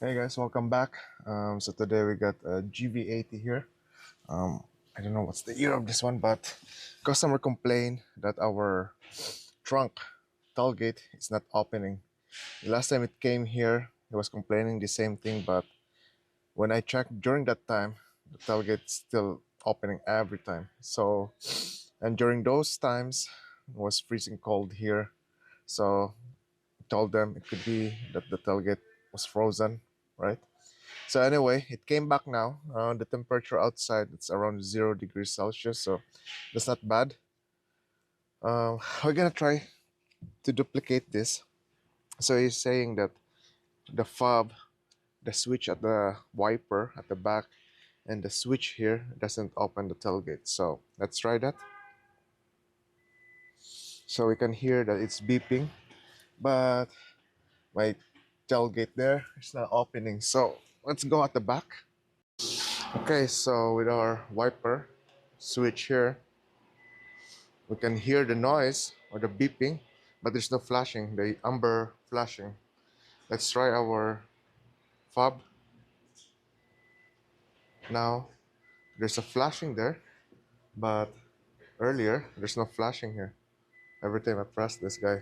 Hey guys, welcome back. So today we got a GV80 here. I don't know what's the year of this one, but customer complained that our trunk tailgate is not opening. The last time it came here, he was complaining the same thing, but when I checked during that time, the tailgate is still opening every time. And during those times, it was freezing cold here. So I told them it could be that the tailgate was frozen, right? So anyway, it came back now. The temperature outside it's around 0 degrees Celsius, so that's not bad. We're gonna try to duplicate this. So he's saying that the fob, the switch at the wiper at the back, and the switch here doesn't open the tailgate. So let's try that. So we can hear that it's beeping, but my tailgate there is not opening. So let's go at the back. Okay, so with our wiper switch here, we can hear the noise or the beeping, but there's no flashing, the amber flashing. Let's try our fob. Now, there's a flashing there, but earlier, there's no flashing here. Every time I press this guy.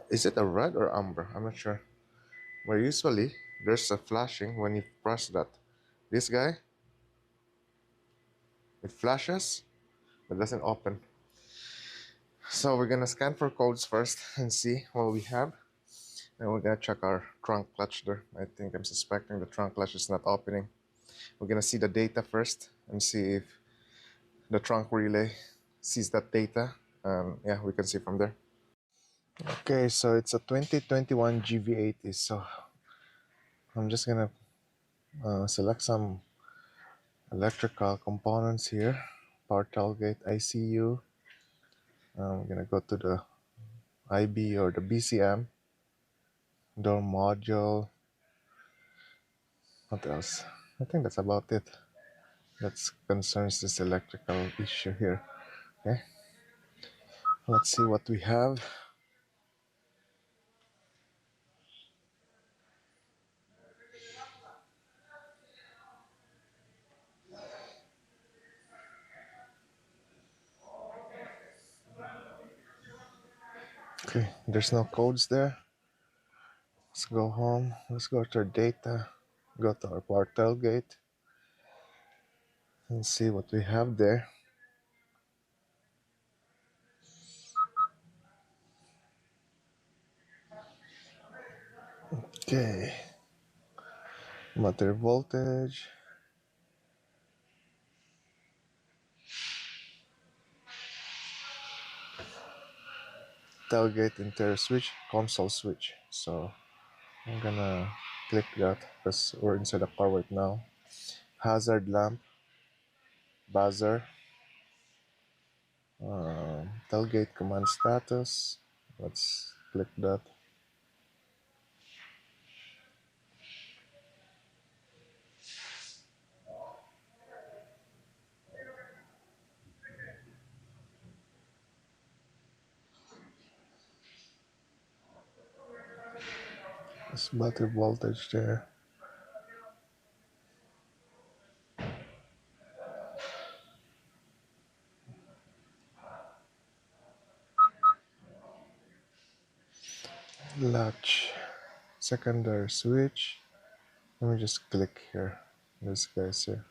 Is it a red or amber? I'm not sure. But usually, there's a flashing when you press that. This guy, it flashes, but doesn't open. So we're gonna scan for codes first and see what we have. And we're gonna check our trunk clutch there. I think I'm suspecting the trunk clutch is not opening. We're gonna see the data first and see if the trunk relay sees that data. Yeah, we can see from there. Okay, so it's a 2021 GV80. So I'm just gonna select some electrical components here. Power tailgate ICU. I'm gonna go to the IB or the BCM. Door module. What else? I think that's about it. That concerns this electrical issue here. Okay, let's see what we have. Okay, there's no codes there. Let's go home. Let's go to our data. Go to our power tailgate and see what we have there. Okay, motor voltage, tailgate interior switch, console switch. So I'm gonna click that because we're inside the car right now. Hazard lamp, buzzer, tailgate command status. Let's click that. There's battery voltage there. Latch, secondary switch. Let me just click here. This guy's here.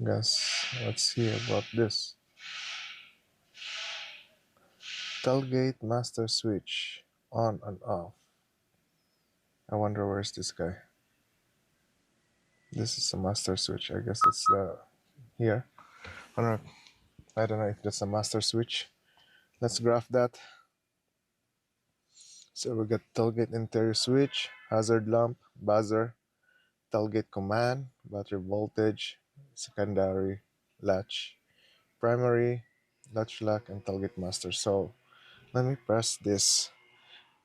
Guys, let's see about this. Tailgate master switch on and off. I wonder where's this guy. This is a master switch. I guess it's the here. I don't know if that's a master switch. Let's graph that. So we got tailgate interior switch, hazard lamp, buzzer, tailgate command, battery voltage, secondary latch, primary, latch lock, and tailgate master. So let me press this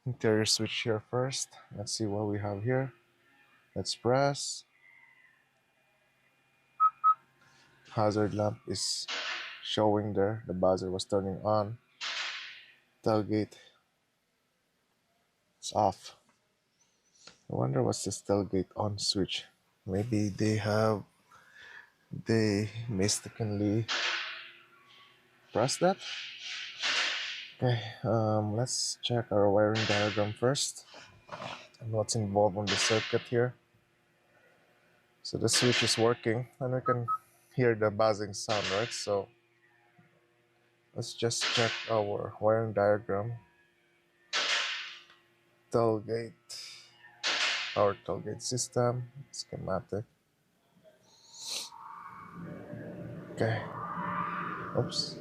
interior switch here first. Let's see what we have here. Let's press. hazard lamp is showing there. The buzzer was turning on. Tailgate is off. I wonder what's this tailgate on switch. Maybe they mistakenly pressed that. Okay, let's check our wiring diagram first and what's involved on the circuit here. So the switch is working and we can hear the buzzing sound, right? So let's just check our wiring diagram. Tailgate, our tailgate system, schematic. Okay, oops.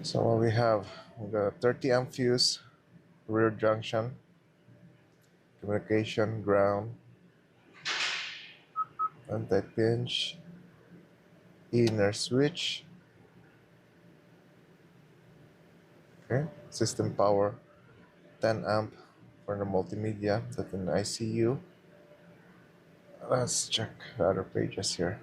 So what we have the 30 amp fuse, rear junction, communication, ground, anti-pinch, inner switch, okay, system power, 10 amp for the multimedia, that's in ICU. Let's check the other pages here.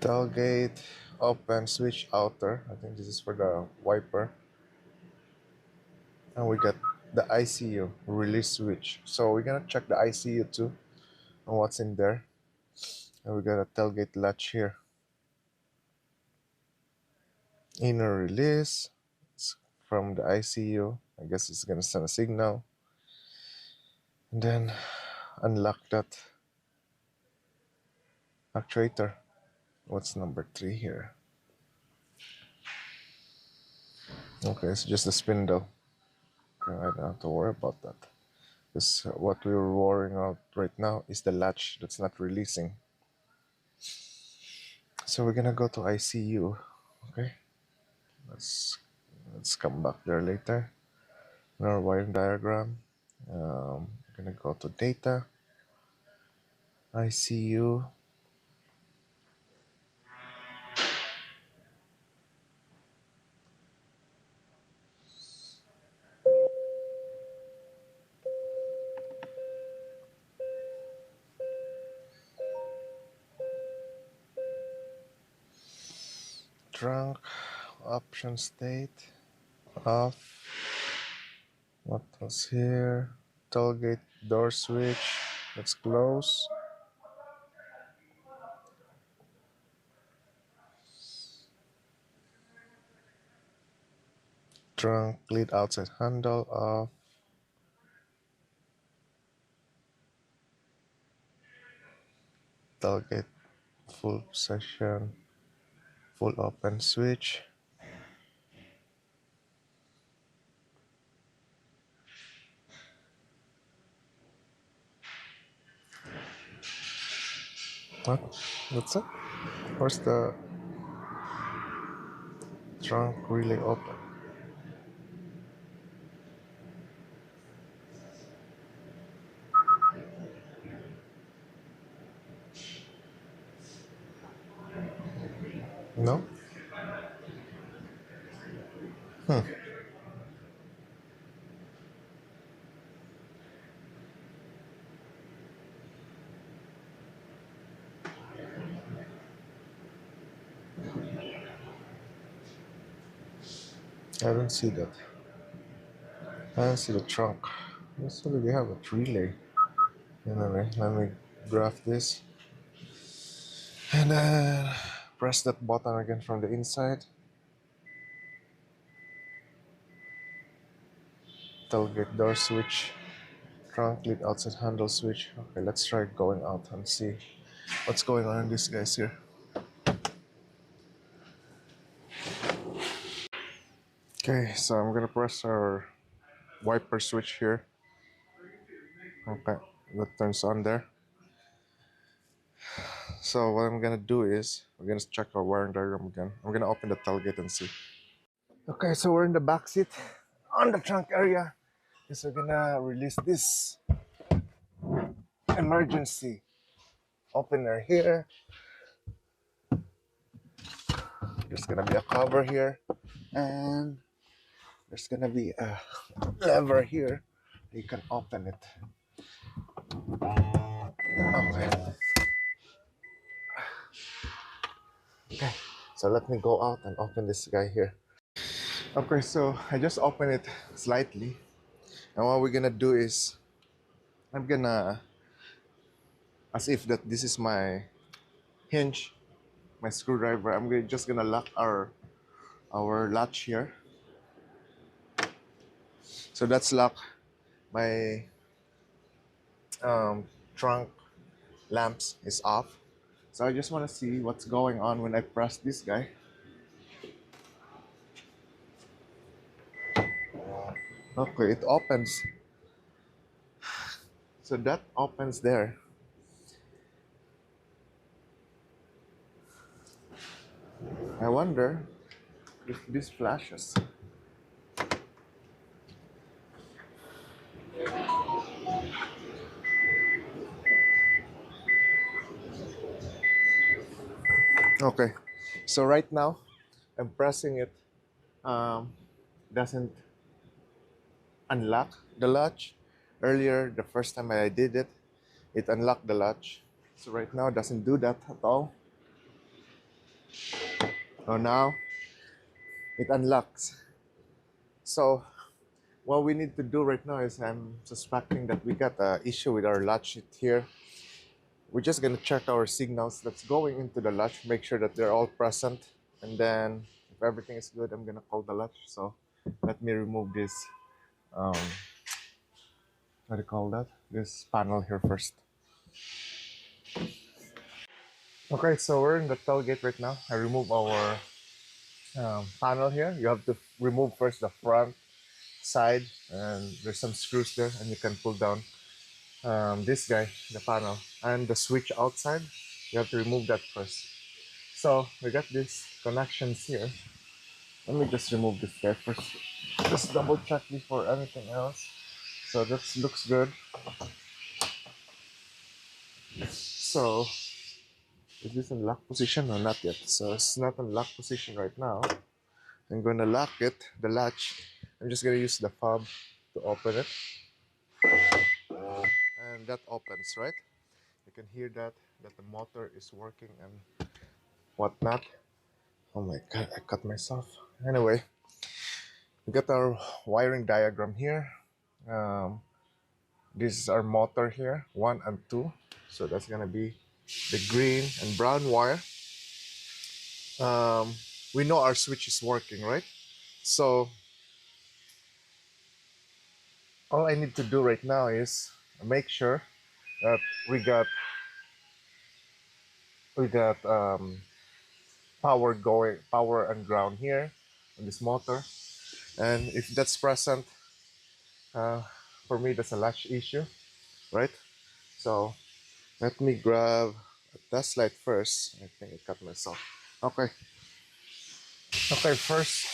Tailgate, open switch outer. I think this is for the wiper. And we got the ICU, release switch. So we're gonna check the ICU too and what's in there. And we got a tailgate latch here. Inner release, it's from the ICU. I guess it's gonna send a signal. And then unlock that actuator. What's number 3 here? Okay, it's just a spindle. Okay, I don't have to worry about that. Because what we're worrying about right now is the latch that's not releasing. So we're gonna go to ICU. Okay, let's come back there later. In our wiring diagram, we're gonna go to data, ICU. Trunk option state off. What was here? Tailgate door switch. Let's close. Trunk lead outside handle off. Tailgate full session. Full open switch. What? That's it? Where's the trunk relay open? No? Hmm. I don't see that. I don't see the trunk. So we have a relay. Anyway, let me graph this. And then press that button again from the inside. Tailgate door switch. Trunk lead outside handle switch. Okay, let's try going out and see what's going on in these guys here. Okay, so I'm gonna press our wiper switch here. Okay, that turns on there. So what I'm gonna do is we're gonna check our wiring diagram again. I'm gonna open the tailgate and see. Okay, so we're in the back seat on the trunk area. Because we're gonna release this emergency opener here. There's gonna be a cover here, and there's gonna be a lever here you can open it. Okay. Okay. So let me go out and open this guy here. Okay, so I just opened it slightly. And what we're gonna do is I'm gonna, as if that this is my hinge, my screwdriver, just gonna lock our latch here. So that's locked. My trunk lamps is off. So I just want to see what's going on when I press this guy. Okay, it opens. So that opens there. I wonder if this flashes. Okay, so right now I'm pressing it. Um, doesn't unlock the latch. Earlier, the first time I did it, it unlocked the latch. So right now it doesn't do that at all. So now it unlocks. So what we need to do right now is I'm suspecting that we got an issue with our latch here. We're just gonna check our signals that's going into the latch, make sure that they're all present, and then if everything is good, I'm gonna call the latch. So let me remove this, um, what do you call that? This panel here first. Okay, so we're in the tailgate right now. I remove our panel here. You have to remove first the front side, and there's some screws there, and you can pull down this guy, the panel, and the switch outside. You have to remove that first. So we got these connections here. Let me just remove this guy first. Just double check before anything else. So that looks good. So is this in lock position or not yet? So it's not in lock position right now. I'm gonna lock it, the latch. I'm just gonna use the fob to open it. And that opens, right? You can hear that the motor is working and whatnot. Oh my god, I cut myself. Anyway, we got our wiring diagram here. Um, this is our motor here, 1 and 2. So that's gonna be the green and brown wire. Um, we know our switch is working, right? So all I need to do right now is make sure that we got power and ground here on this motor, and if that's present, uh, for me that's a latch issue, right? So let me grab a test light first. I think I cut myself. Okay. Okay, first,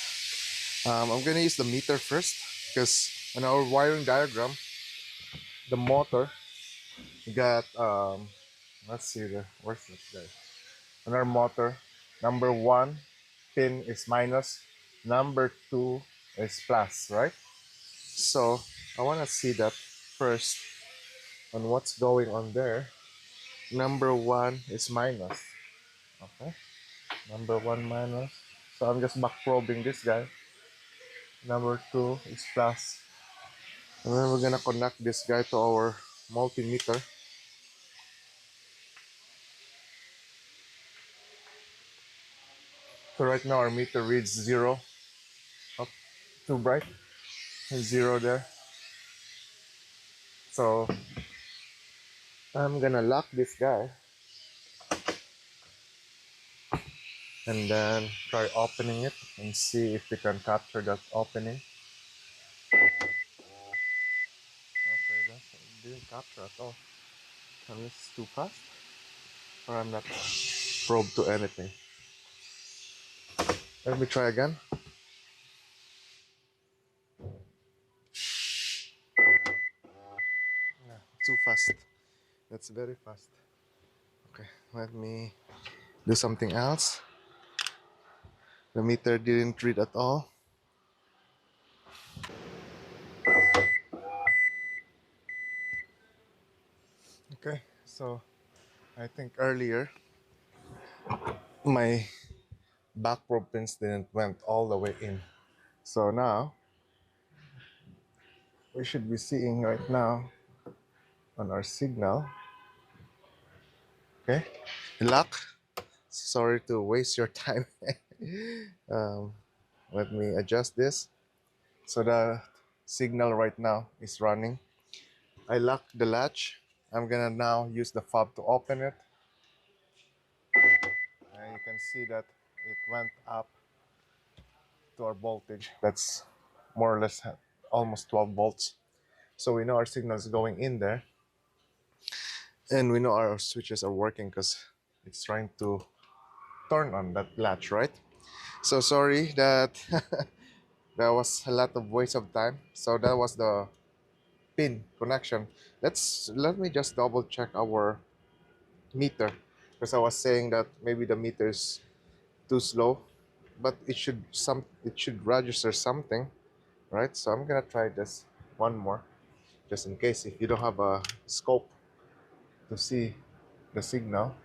I'm gonna use the meter first because on our wiring diagram, the motor got, let's see, where's this guy? On our motor, number 1 pin is minus, number 2 is plus, right? So I wanna see that first on what's going on there. Number 1 is minus. Okay. Number 1 minus. So I'm just back probing this guy. Number 2 is plus. And then we're gonna connect this guy to our multimeter. So right now our meter reads 0. Up, too bright. And 0 there. So I'm gonna lock this guy and then try opening it and see if we can capture that opening. Okay, that didn't capture at all. And it's too fast, or I'm not probed to anything. Let me try again. Yeah, too fast. That's very fast. Okay, let me do something else. The meter didn't read at all. Okay, so I think earlier my back probe pins didn't went all the way in. So now we should be seeing right now on our signal. Okay, lock. Sorry to waste your time. um, Let me adjust this. So the signal right now is running. I locked the latch. I'm gonna now use the fob to open it. And you can see that it went up to our voltage. That's more or less almost 12 volts. So we know our signal is going in there. And we know our switches are working because it's trying to turn on that latch, right? So sorry that there was a lot of waste of time. So that was the pin connection. Let me just double check our meter, because I was saying that maybe the meter is too slow, but it should register something, right? So I'm gonna try this one more, just in case if you don't have a scope to see the signal.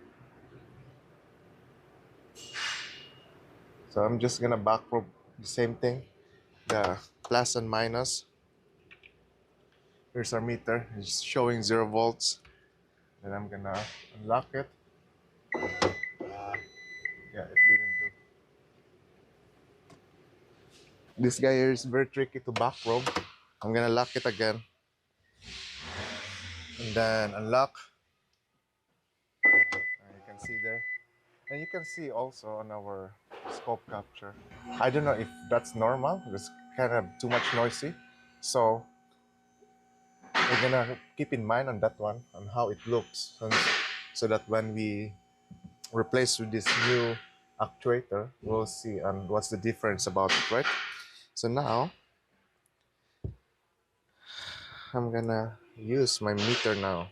So I'm just gonna back probe the same thing, the plus and minus. Here's our meter, it's showing 0 volts. Then I'm gonna unlock it. Yeah, it didn't do. This guy here is very tricky to back probe. I'm gonna lock it again and then unlock. You can see there. And you can see also on our scope capture. I don't know if that's normal. It's kind of too much noisy. So we're gonna keep in mind on that one, on how it looks. And so that when we replace with this new actuator, we'll see and what's the difference about it, right? So now I'm gonna use my meter now,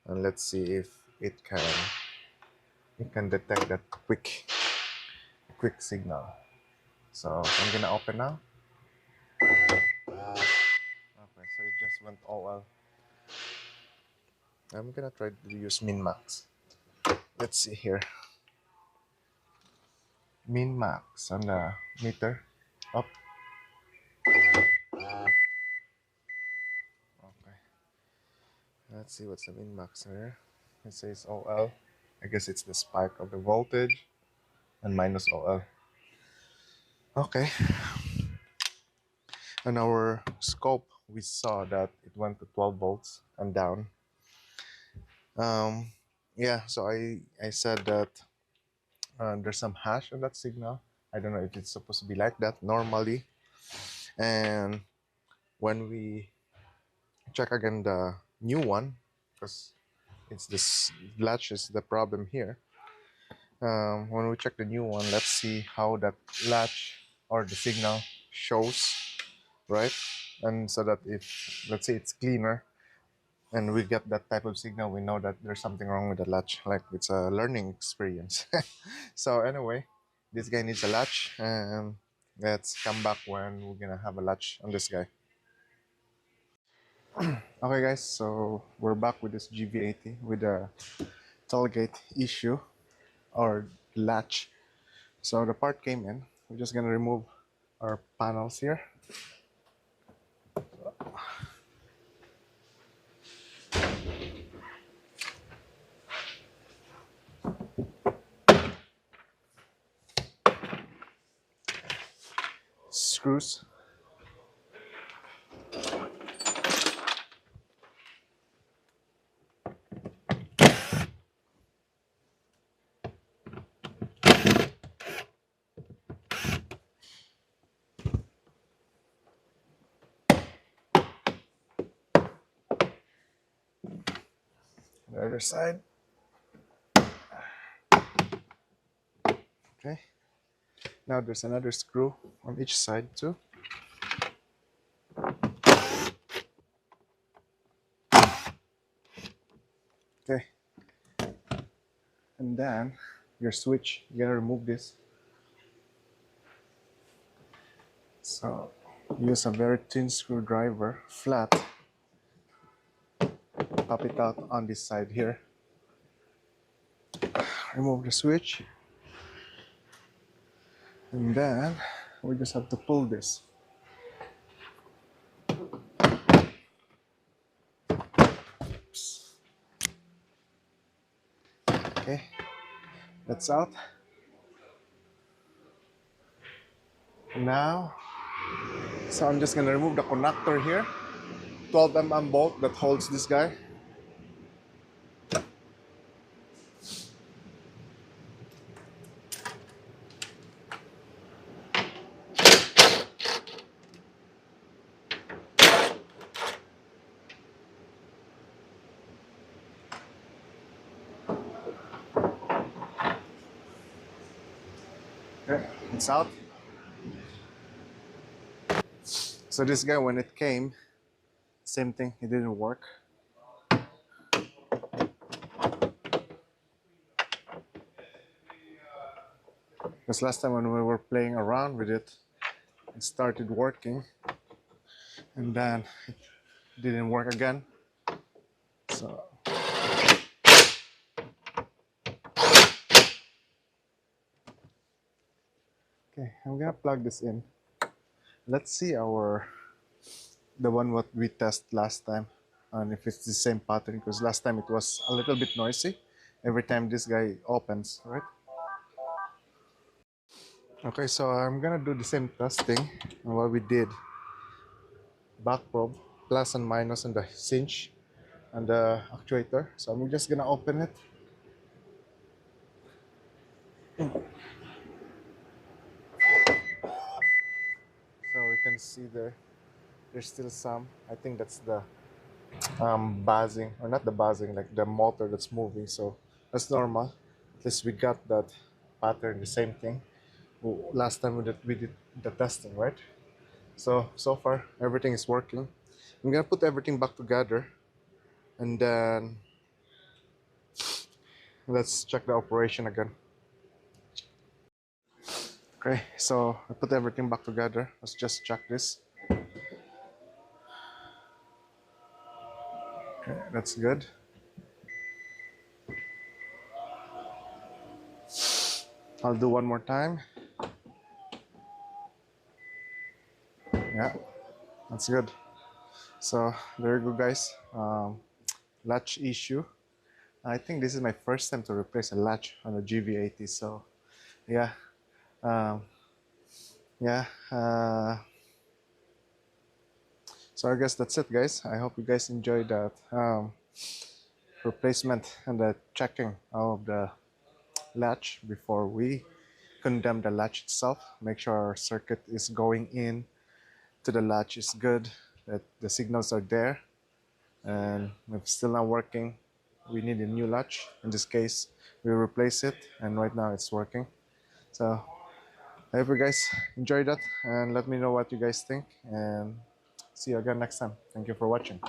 and let's see if it can detect that quick signal. So I'm gonna open now. Okay, so it just went all. I'm gonna try to use min max. Let's see here. Min max on the meter. Up. Okay. Let's see what's the min max here. It says OL. I guess it's the spike of the voltage and minus OL. Okay. On our scope, we saw that it went to 12 volts and down. Yeah, so I said that there's some hash on that signal. I don't know if it's supposed to be like that normally. And when we check again the new one, because it's this latch is the problem here. When we check the new one, let's see how that latch or the signal shows, right? And so that if, let's say it's cleaner and we get that type of signal, we know that there's something wrong with the latch, like it's a learning experience. So anyway, this guy needs a latch, and let's come back when we're gonna have a latch on this guy. Okay guys, so we're back with this GV80 with a tailgate issue or latch. So the part came in. We're just gonna remove our panels here. Screws. The other side. Okay. Now there's another screw on each side too. Okay. And then your switch, you gotta remove this. So use a very thin screwdriver, flat. pop it out on this side here. Remove the switch, and then we just have to pull this. Oops. Okay, that's out. Now, so I'm just gonna remove the connector here, 12 mm bolt that holds this guy. Okay, it's out. So this guy, when it came, same thing, it didn't work. Because last time when we were playing around with it, it started working, and then it didn't work again. So okay, I'm gonna plug this in. Let's see the one what we tested last time, and if it's the same pattern, because last time it was a little bit noisy every time this guy opens, right? Okay, so I'm gonna do the same testing on what we did. Back probe, plus and minus on the cinch and the actuator. So I'm just gonna open it. So we can see there's still some. I think that's the buzzing, or not the buzzing, like the motor that's moving. So that's normal. At least we got that pattern, the same thing. Last time we did the testing, right? So far everything is working. I'm gonna put everything back together, and then let's check the operation again. Okay, so I put everything back together. Let's just check this. Okay, that's good. I'll do one more time. Yeah, that's good. So there you go, guys. Latch issue. I think this is my first time to replace a latch on a GV80. So yeah, um, yeah. So I guess that's it, guys. I hope you guys enjoyed that replacement and the checking of the latch before we condemn the latch itself. Make sure our circuit is going in to the latch is good, that the signals are there, and if it's still not working, we need a new latch. In this case, we replace it, and right now it's working. So I hope you guys enjoyed that, and let me know what you guys think, and see you again next time. Thank you for watching.